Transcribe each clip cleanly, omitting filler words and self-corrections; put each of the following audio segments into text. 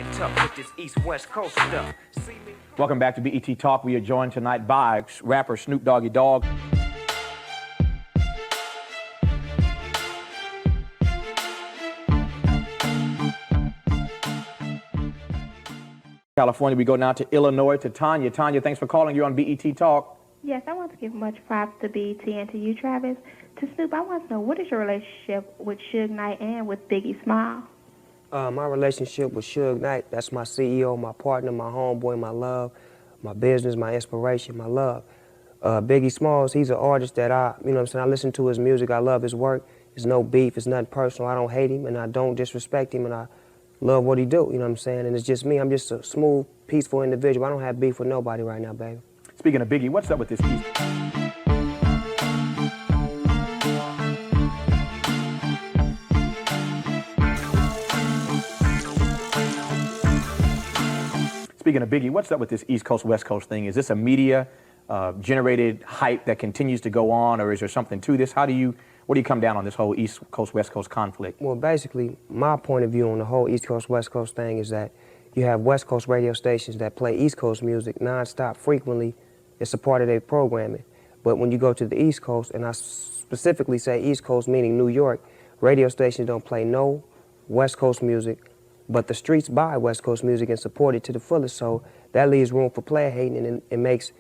Getting tough with this East-West Coast stuff. Welcome back to BET Talk. We are joined tonight by rapper Snoop Dogg. California, we go now to Illinois, to Tanya. Tanya, thanks for calling. You're on BET Talk. Yes, I want to give much props to BET and to you, Travis. To Snoop, I want to know, what is your relationship with Suge Knight and with Biggie Small? My relationship with Suge Knight, that's my CEO, my partner, my homeboy, my love, my business, my inspiration, my love. Biggie Smalls, he's an artist that I listen to his music, I love his work. There's no beef, it's nothing personal. I don't hate him and I don't disrespect him and I love what he do, you know what I'm saying? And it's just me, I'm just a smooth, peaceful individual. I don't have beef with nobody right now, baby. Speaking of Biggie, what's up with this piece? Speaking of Biggie, what's up with this East Coast, West Coast thing? Is this a media generated hype that continues to go on, or is there something to this? Where do you come down on this whole East Coast, West Coast conflict? Well, basically, my point of view on the whole East Coast, West Coast thing is that you have West Coast radio stations that play East Coast music nonstop frequently. It's a part of their programming. But when you go to the East Coast, and I specifically say East Coast meaning New York, radio stations don't play no West Coast music, but the streets buy West Coast music and support it to the fullest. So that leaves room for player hating, and it makes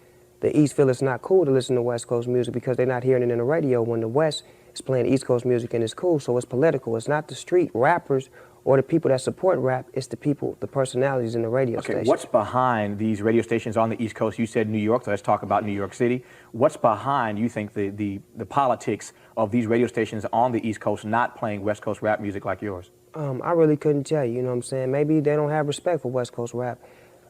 the East feel it's not cool to listen to West Coast music because they're not hearing it in the radio when the West is playing East Coast music and it's cool. So it's political. It's not the street rappers or the people that support rap, it's the people, the personalities in the radio station. What's behind these radio stations on the East Coast? You said New York, so let's talk about New York City. What's behind, you think, the politics of these radio stations on the East Coast not playing West Coast rap music like yours? I really couldn't tell you, you know what I'm saying? Maybe they don't have respect for West Coast rap.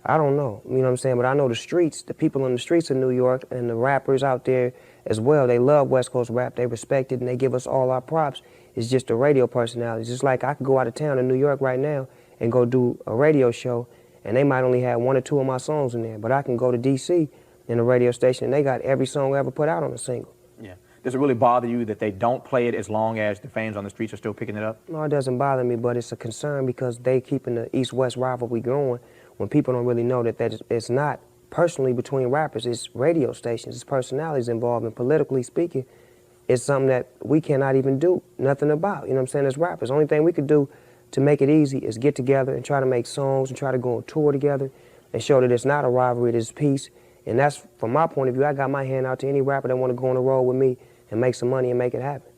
I don't know, you know what I'm saying? But I know the streets, the people on the streets of New York and the rappers out there as well, they love West Coast rap, they respect it, and they give us all our props. It's just the radio personalities. It's like I could go out of town in New York right now and go do a radio show, and they might only have 1 or 2 of my songs in there, but I can go to D.C. in a radio station, and they got every song I ever put out on a single. Yeah. Does it really bother you that they don't play it as long as the fans on the streets are still picking it up? No, it doesn't bother me, but it's a concern because they keeping the East-West rivalry going when people don't really know that it's not personally between rappers, it's radio stations, it's personalities involved, and politically speaking, it's something that we cannot even do nothing about, you know what I'm saying, as rappers. The only thing we could do to make it easy is get together and try to make songs and try to go on tour together and show that it's not a rivalry, it is peace. And that's, from my point of view, I got my hand out to any rapper that want to go on the road with me and make some money and make it happen.